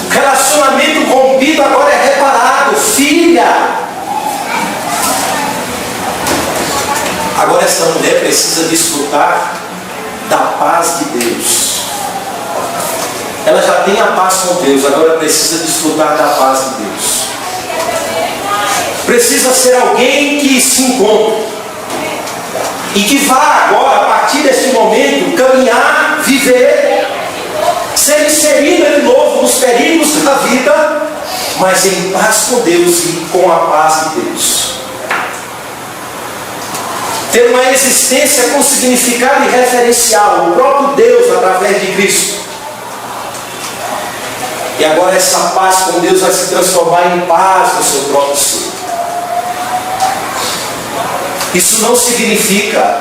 Relacionamento rompido agora é reparado. Filha. Agora essa mulher precisa desfrutar da paz de Deus. Ela já tem a paz com Deus, agora precisa desfrutar da paz de Deus. Precisa ser alguém que se encontre e que vá agora, a partir deste momento, caminhar, viver, ser inserida de novo nos perigos da vida, mas em paz com Deus e com a paz de Deus. Ter uma existência com significado e referencial, o próprio Deus através de Cristo. E agora essa paz com Deus vai se transformar em paz no seu próprio ser. Isso não significa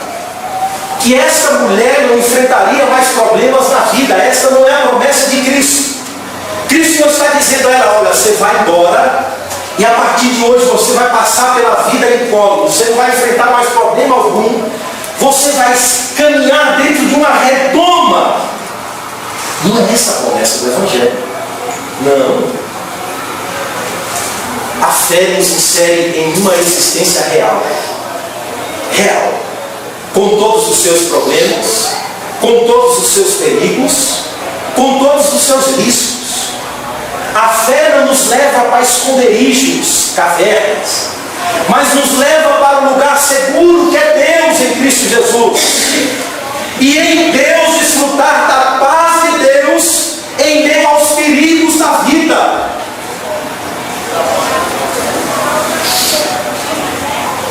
que esta mulher não enfrentaria mais problemas na vida. Esta não é a promessa de Cristo. Cristo não está dizendo a ela: olha, você vai embora e a partir de hoje você vai passar pela vida incógnita, você não vai enfrentar mais problema algum, você vai caminhar dentro de uma redoma. Não é essa a promessa do Evangelho. Não. A fé nos insere em uma existência real. Real. Com todos os seus problemas, com todos os seus perigos, com todos os seus riscos. A fé não nos leva para esconderijos, cavernas, mas nos leva para um lugar seguro que é Deus em Cristo Jesus. E em Deus desfrutar da paz de Deus em meio aos perigos da vida.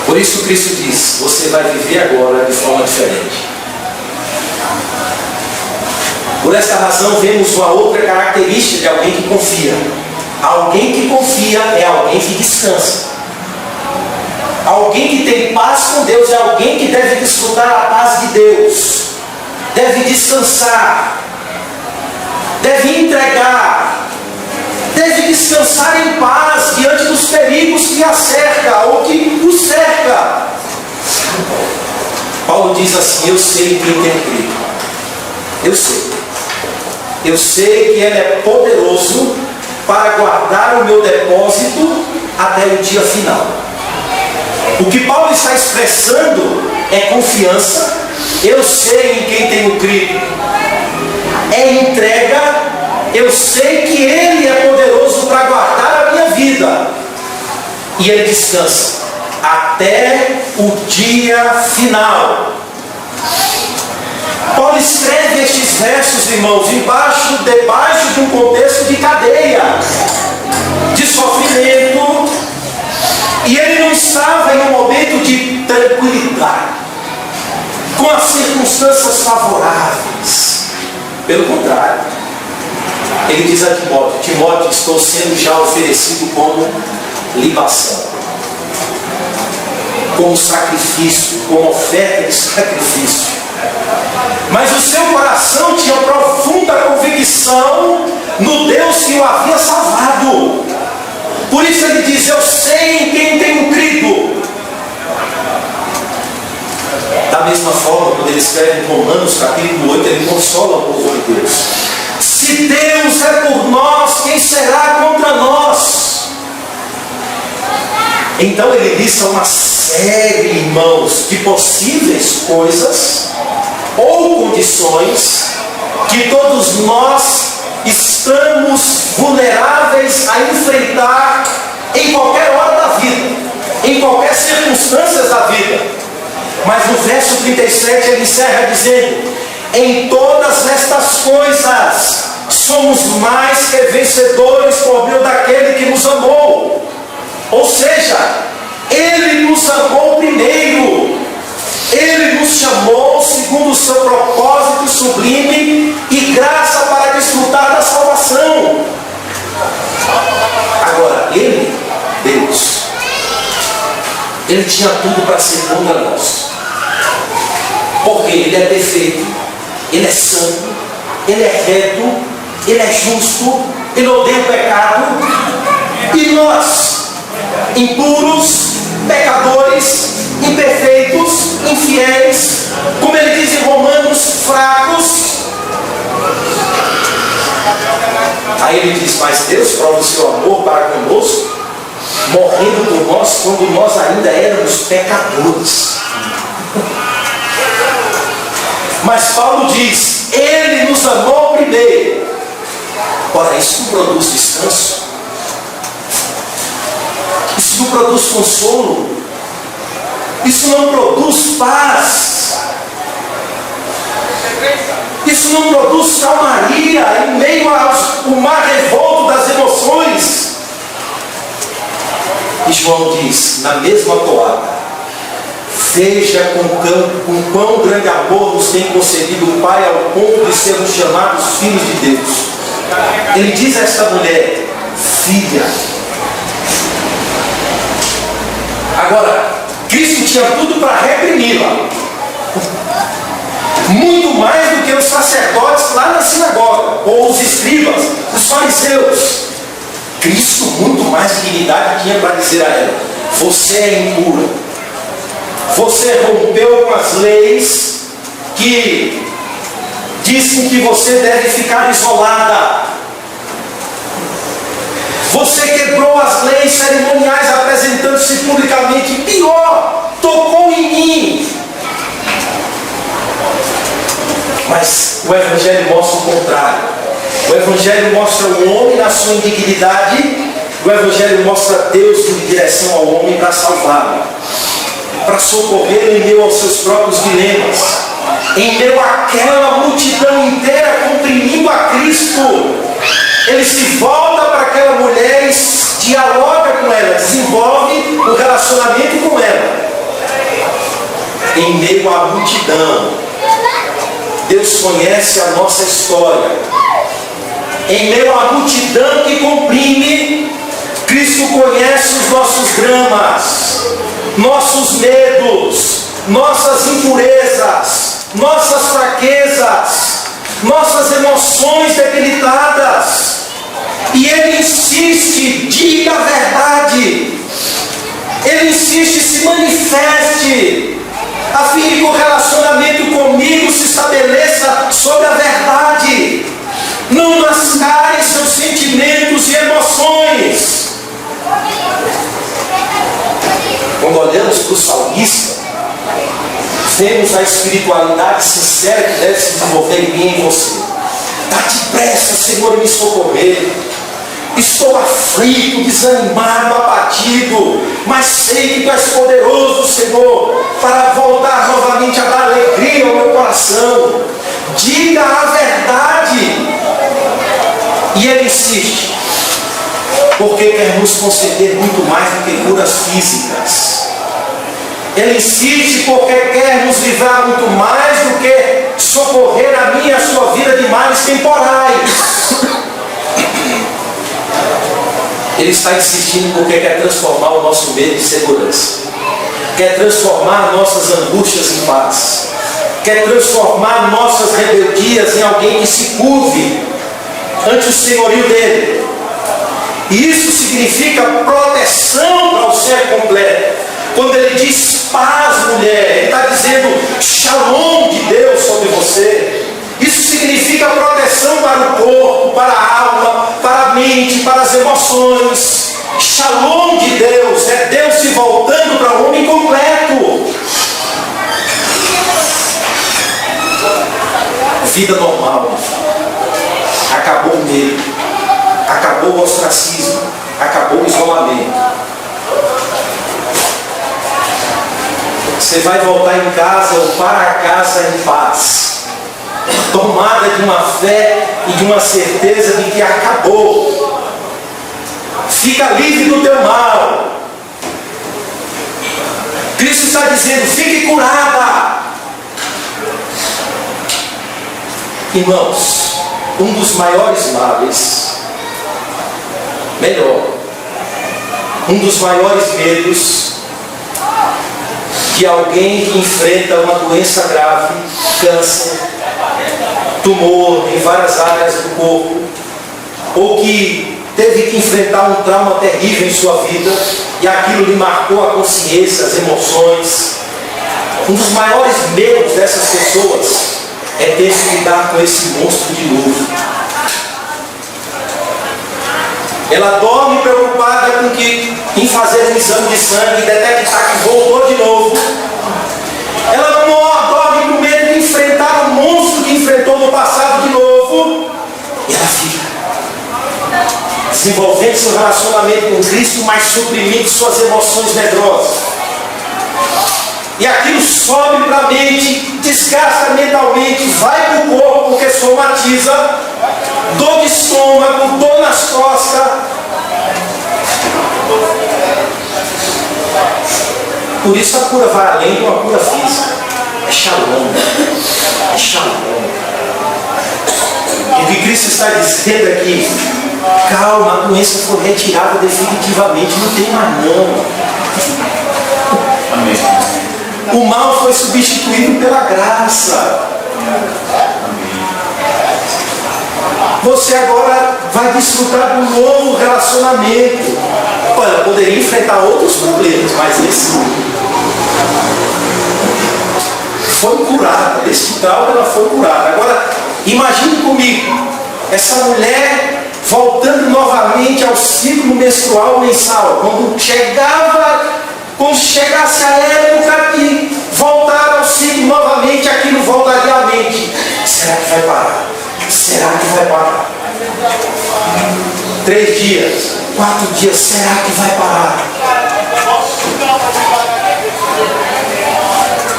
Por isso Cristo diz: você vai viver agora de forma diferente. Por esta razão vemos uma outra característica de alguém que confia. Alguém que confia é alguém que descansa. Alguém que tem paz com Deus é alguém que deve desfrutar a paz de Deus. Deve descansar. Deve entregar. Deve descansar em paz diante dos perigos que a cerca ou que o cerca. Paulo diz assim: eu sei quem tem crido. Eu sei. Eu sei que Ele é poderoso para guardar o meu depósito até o dia final. O que Paulo está expressando é confiança. Eu sei em quem tenho crido. É entrega. Eu sei que Ele é poderoso para guardar a minha vida. E Ele descansa até o dia final. Paulo escreve estes versos, irmãos, debaixo de um contexto de cadeia, de sofrimento. E ele não estava em um momento de tranquilidade, com as circunstâncias favoráveis. Pelo contrário, ele diz a Timóteo: Timóteo, estou sendo já oferecido como libação, como sacrifício, como oferta de sacrifício. Mas o seu coração tinha profunda convicção no Deus que o havia salvado. Por isso ele diz: eu sei em quem tenho crido. Da mesma forma, quando ele escreve em Romanos capítulo 8, ele consola o povo de Deus: se Deus é por nós, quem será contra nós? Então ele lista uma série, irmãos, de possíveis coisas ou condições que todos nós estamos vulneráveis a enfrentar em qualquer hora da vida, em qualquer circunstância da vida. Mas no verso 37 ele encerra dizendo: em todas estas coisas somos mais que vencedores por meio daquele que nos amou. Ou seja, Ele nos amou primeiro. Ele nos chamou segundo o seu propósito sublime e graça para desfrutar da salvação. Agora, Ele, Deus, Ele tinha tudo para ser contra nós. Porque Ele é perfeito, Ele é santo, Ele é reto, Ele é justo, Ele odeia o pecado. E nós, impuros, pecadores, imperfeitos, infiéis, como ele diz em Romanos, fracos. Aí ele diz: mas Deus prova o seu amor para conosco, morrendo por nós quando nós ainda éramos pecadores. Mas Paulo diz: Ele nos amou primeiro. Ora, isso não produz descanso? Isso não produz consolo? Isso não produz paz? Isso não produz calmaria em meio ao mar revolto das emoções? E João diz, na mesma toada: veja com quão grande amor nos tem concedido o Pai ao ponto de sermos chamados filhos de Deus. Ele diz a esta mulher: filha. Agora, Cristo tinha tudo para reprimi-la. Muito mais do que os sacerdotes lá na sinagoga, ou os escribas, os fariseus. Cristo muito mais dignidade tinha para dizer a ela: você é impura. Você rompeu com as leis que dizem que você deve ficar isolada. Você quebrou as leis cerimoniais apresentando-se publicamente. Pior, tocou em mim. Mas o Evangelho mostra o contrário. O Evangelho mostra o homem na sua indignidade. O Evangelho mostra Deus em direção ao homem para salvá-lo, para socorrê-lo em meio aos seus próprios dilemas, em meio àquela multidão inteira comprimindo a Cristo. Ele se volta para aquela mulher e dialoga com ela, desenvolve o relacionamento com ela. Em meio à multidão, Deus conhece a nossa história. Em meio à multidão que comprime, Cristo conhece os nossos dramas, nossos medos, nossas impurezas, nossas fraquezas, nossas emoções debilitadas. E Ele insiste: diga a verdade. Ele insiste: se manifeste, a fim de que o relacionamento comigo se estabeleça sobre a verdade. Não mascare seus sentimentos e emoções. Quando olhamos para o salmista, vemos a espiritualidade sincera que deve se desenvolver em mim e em você. Está depressa, Senhor, me socorrer. Estou aflito, desanimado, abatido, mas sei que Tu és poderoso, Senhor, para voltar novamente a dar alegria ao meu coração. Diga a verdade. E Ele insiste, porque quer nos conceder muito mais do que curas físicas. Ele insiste porque quer nos livrar muito mais do que socorrer a minha e a sua vida de males temporais. Ele está insistindo porque quer transformar o nosso medo em segurança, quer transformar nossas angústias em paz, quer transformar nossas rebeldias em alguém que se curve ante o senhorio dele. E isso significa proteção para o ser completo. Quando ele diz paz, mulher, ele está dizendo shalom de Deus sobre você. Isso significa proteção para o corpo, para a alma, para a mente, para as emoções. Shalom de Deus é Deus se voltando para o homem completo. Vida normal. Acabou o medo, acabou o ostracismo, acabou o isolamento. Você vai voltar em casa ou para casa em paz, tomada de uma fé e de uma certeza de que acabou. Fica livre do teu mal. Cristo está dizendo: fique curada. Irmãos, um dos maiores males, melhor, um dos maiores medos de alguém que enfrenta uma doença grave, câncer, tumor em várias áreas do corpo, ou que teve que enfrentar um trauma terrível em sua vida e aquilo lhe marcou a consciência, as emoções. Um dos maiores medos dessas pessoas é ter que lidar com esse monstro de novo. Ela dorme preocupada com que, em fazer um exame de sangue, detectar que voltou de novo. Ela não dorme com medo de enfrentar o monstro que enfrentou no passado de novo. E ela fica desenvolvendo seu relacionamento com Cristo, mas suprimindo suas emoções medrosas. E aquilo sobe para a mente, desgasta mentalmente, vai para o corpo porque somatiza, dor de estômago, dor nas costas. Por isso a cura vai além de uma cura física. É shalom. É shalom. O que Cristo está dizendo aqui, calma, a doença foi retirada definitivamente, não tem mais não. Amém. O mal foi substituído pela graça. Você agora vai desfrutar de um novo relacionamento. Olha, poderia enfrentar outros problemas, mas esse foi curada. Esse trauma ela foi curada. Agora, imagine comigo, essa mulher voltando novamente ao ciclo menstrual mensal. Quando chegasse a época de voltar ao ciclo novamente, aquilo voltaria à mente. Será que vai parar? Será que vai parar? 3 dias, 4 dias, será que vai parar?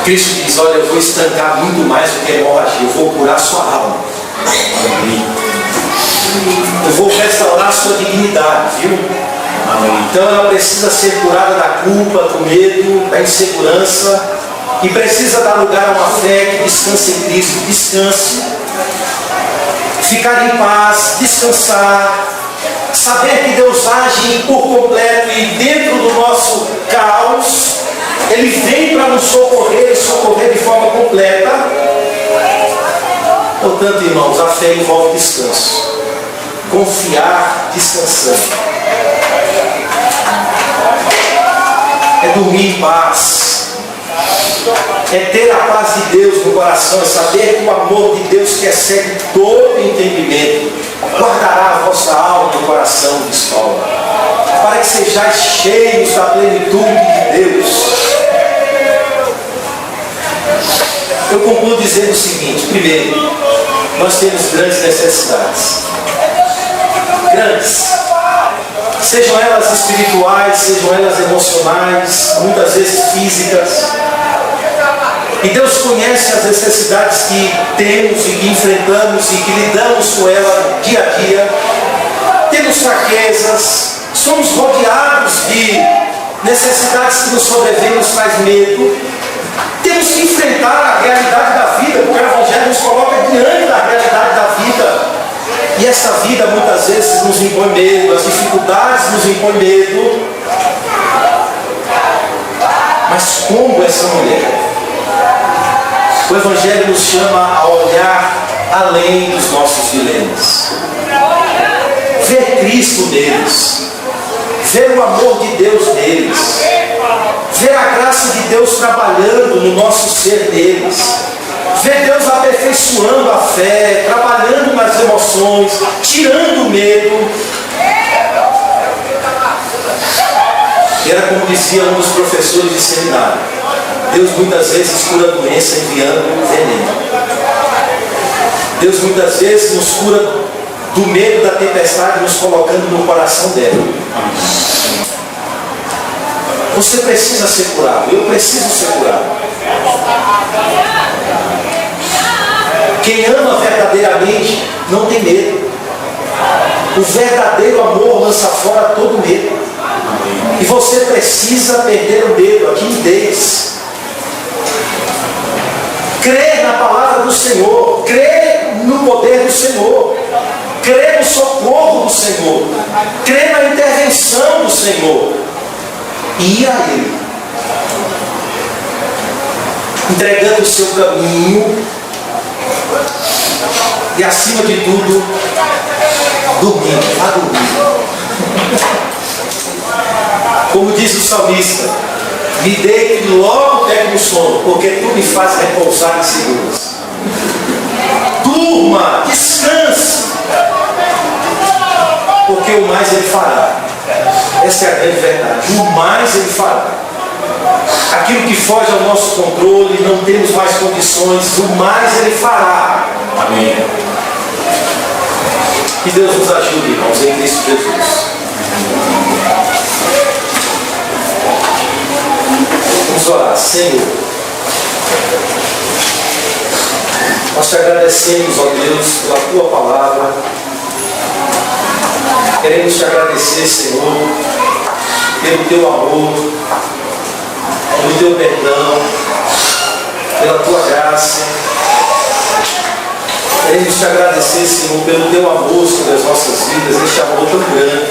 Cristo diz, olha, eu vou estancar muito mais do que a hemorragia, eu vou curar sua alma. Eu vou restaurar sua dignidade, viu? Então ela precisa ser curada da culpa, do medo, da insegurança, e precisa dar lugar a uma fé que descanse em Cristo. Descanse. Ficar em paz, descansar, saber que Deus age por completo e dentro do nosso caos, Ele vem para nos socorrer e socorrer de forma completa. Portanto, irmãos, a fé envolve descanso. Confiar descansando. É dormir em paz. É ter a paz de Deus no coração, é saber que o amor de Deus que excede todo entendimento guardará a vossa alma no coração de escola, para que sejais cheios da plenitude de Deus. Eu concluo dizendo o seguinte: primeiro, nós temos grandes necessidades, grandes, sejam elas espirituais, sejam elas emocionais, muitas vezes físicas. E Deus conhece as necessidades que temos e que enfrentamos e que lidamos com ela dia a dia. Temos fraquezas, somos rodeados de necessidades que nos sobrevêm, nos faz medo. Temos que enfrentar a realidade da vida, porque o Evangelho nos coloca diante da realidade da vida. E essa vida muitas vezes nos impõe medo, as dificuldades nos impõem medo. Mas como essa mulher? O Evangelho nos chama a olhar além dos nossos dilemas. Ver Cristo neles. Ver o amor de Deus neles. Ver a graça de Deus trabalhando no nosso ser neles. Ver Deus aperfeiçoando a fé, trabalhando nas emoções, tirando o medo. E era como dizia um dos professores de seminário: Deus muitas vezes cura a doença enviando veneno. Deus muitas vezes nos cura do medo da tempestade, nos colocando no coração dela. Você precisa ser curado. Eu preciso ser curado. Quem ama verdadeiramente não tem medo. O verdadeiro amor lança fora todo medo. E você precisa perder o medo, a timidez. Crer na palavra do Senhor, crer no poder do Senhor, crer no socorro do Senhor, crer na intervenção do Senhor e ir a Ele, entregando o seu caminho e, acima de tudo, dormindo, vá dormir. Como diz o salmista: me deite logo pego no sono, porque tu me faz repousar em segurança. Durma, descanse, porque o mais Ele fará. Essa é a grande verdade. O mais Ele fará. Aquilo que foge ao nosso controle, não temos mais condições, o mais Ele fará. Amém. Que Deus nos ajude, irmãos, em Cristo Jesus. Vamos orar. Senhor, nós te agradecemos, ó Deus, pela tua palavra. Queremos te agradecer, Senhor, pelo teu amor, pelo teu perdão, pela tua graça. Queremos te agradecer, Senhor, pelo teu amor sobre as nossas vidas, este amor tão grande.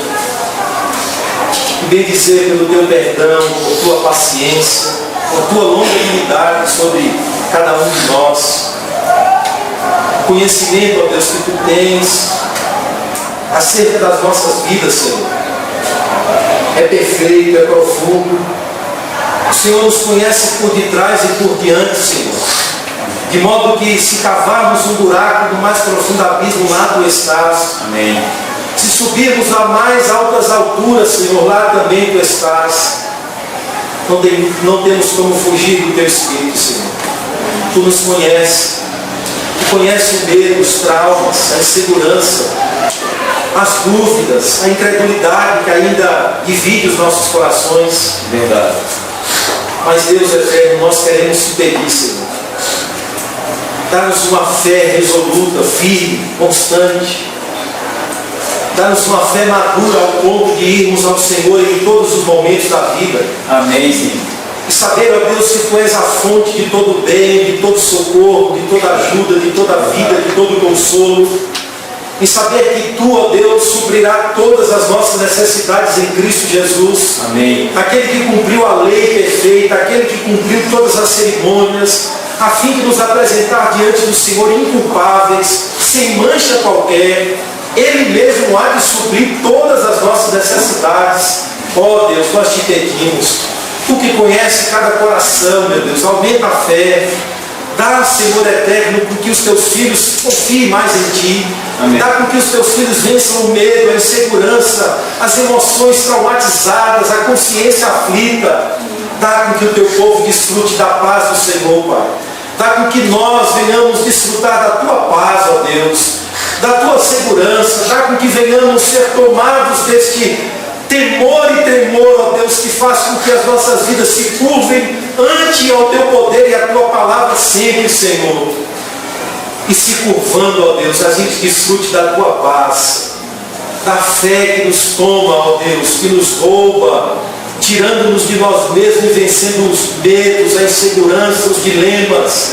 E bendizer pelo teu perdão, por tua paciência, por tua longanimidade sobre cada um de nós. O conhecimento, ó Deus, que tu tens acerca das nossas vidas, Senhor, é perfeito, é profundo. O Senhor nos conhece por detrás e por diante, Senhor. De modo que, se cavarmos um buraco do mais profundo abismo, lá tu estás. Amém. Se subirmos a mais altas alturas, Senhor, lá também tu estás. Não temos como fugir do teu Espírito, Senhor. Tu nos conheces. Tu conheces o medo, os traumas, a insegurança, as dúvidas, a incredulidade que ainda divide os nossos corações. Verdade. Mas, Deus eterno, nós queremos te pedir, Senhor. Dá-nos uma fé resoluta, firme, constante. Dá-nos uma fé madura ao ponto de irmos ao Senhor em todos os momentos da vida. Amém, Senhor. E saber, ó Deus, que tu és a fonte de todo bem, de todo socorro, de toda ajuda, de toda vida, de todo consolo. E saber que tu, ó Deus, suprirá todas as nossas necessidades em Cristo Jesus. Amém. Aquele que cumpriu a lei perfeita, aquele que cumpriu todas as cerimônias, a fim de nos apresentar diante do Senhor inculpáveis, sem mancha qualquer. Ele mesmo há de suprir todas as nossas necessidades. Ó Deus, nós te pedimos. Tu que conheces cada coração, meu Deus, aumenta a fé. Dá, Senhor eterno, com que os teus filhos confiem mais em Ti. Amém. Dá com que os teus filhos vençam o medo, a insegurança, as emoções traumatizadas, a consciência aflita. Dá com que o teu povo desfrute da paz do Senhor, Pai. Dá com que nós venhamos desfrutar da tua paz, ó Deus, da tua segurança. Dá com que venhamos ser tomados deste temor e tremor, ó Deus, que faz com que as nossas vidas se curvem ante ao teu poder e a tua palavra sempre, Senhor. E se curvando, ó Deus, a gente desfrute da tua paz, da fé que nos toma, ó Deus, que nos rouba, tirando-nos de nós mesmos e vencendo os medos, a insegurança, os dilemas.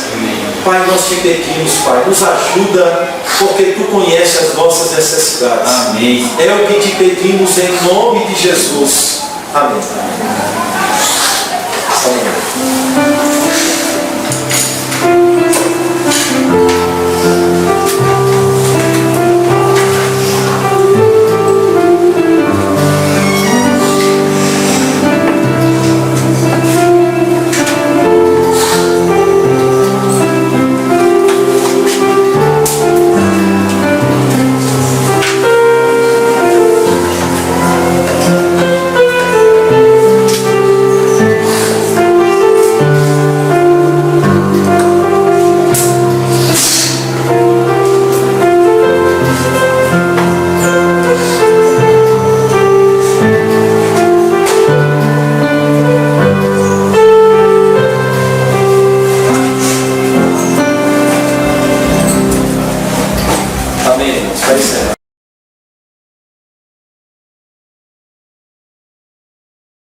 Pai, nós te pedimos, Pai, nos ajuda, porque tu conheces as nossas necessidades. Amém. É o que te pedimos em nome de Jesus. Amém. Amém.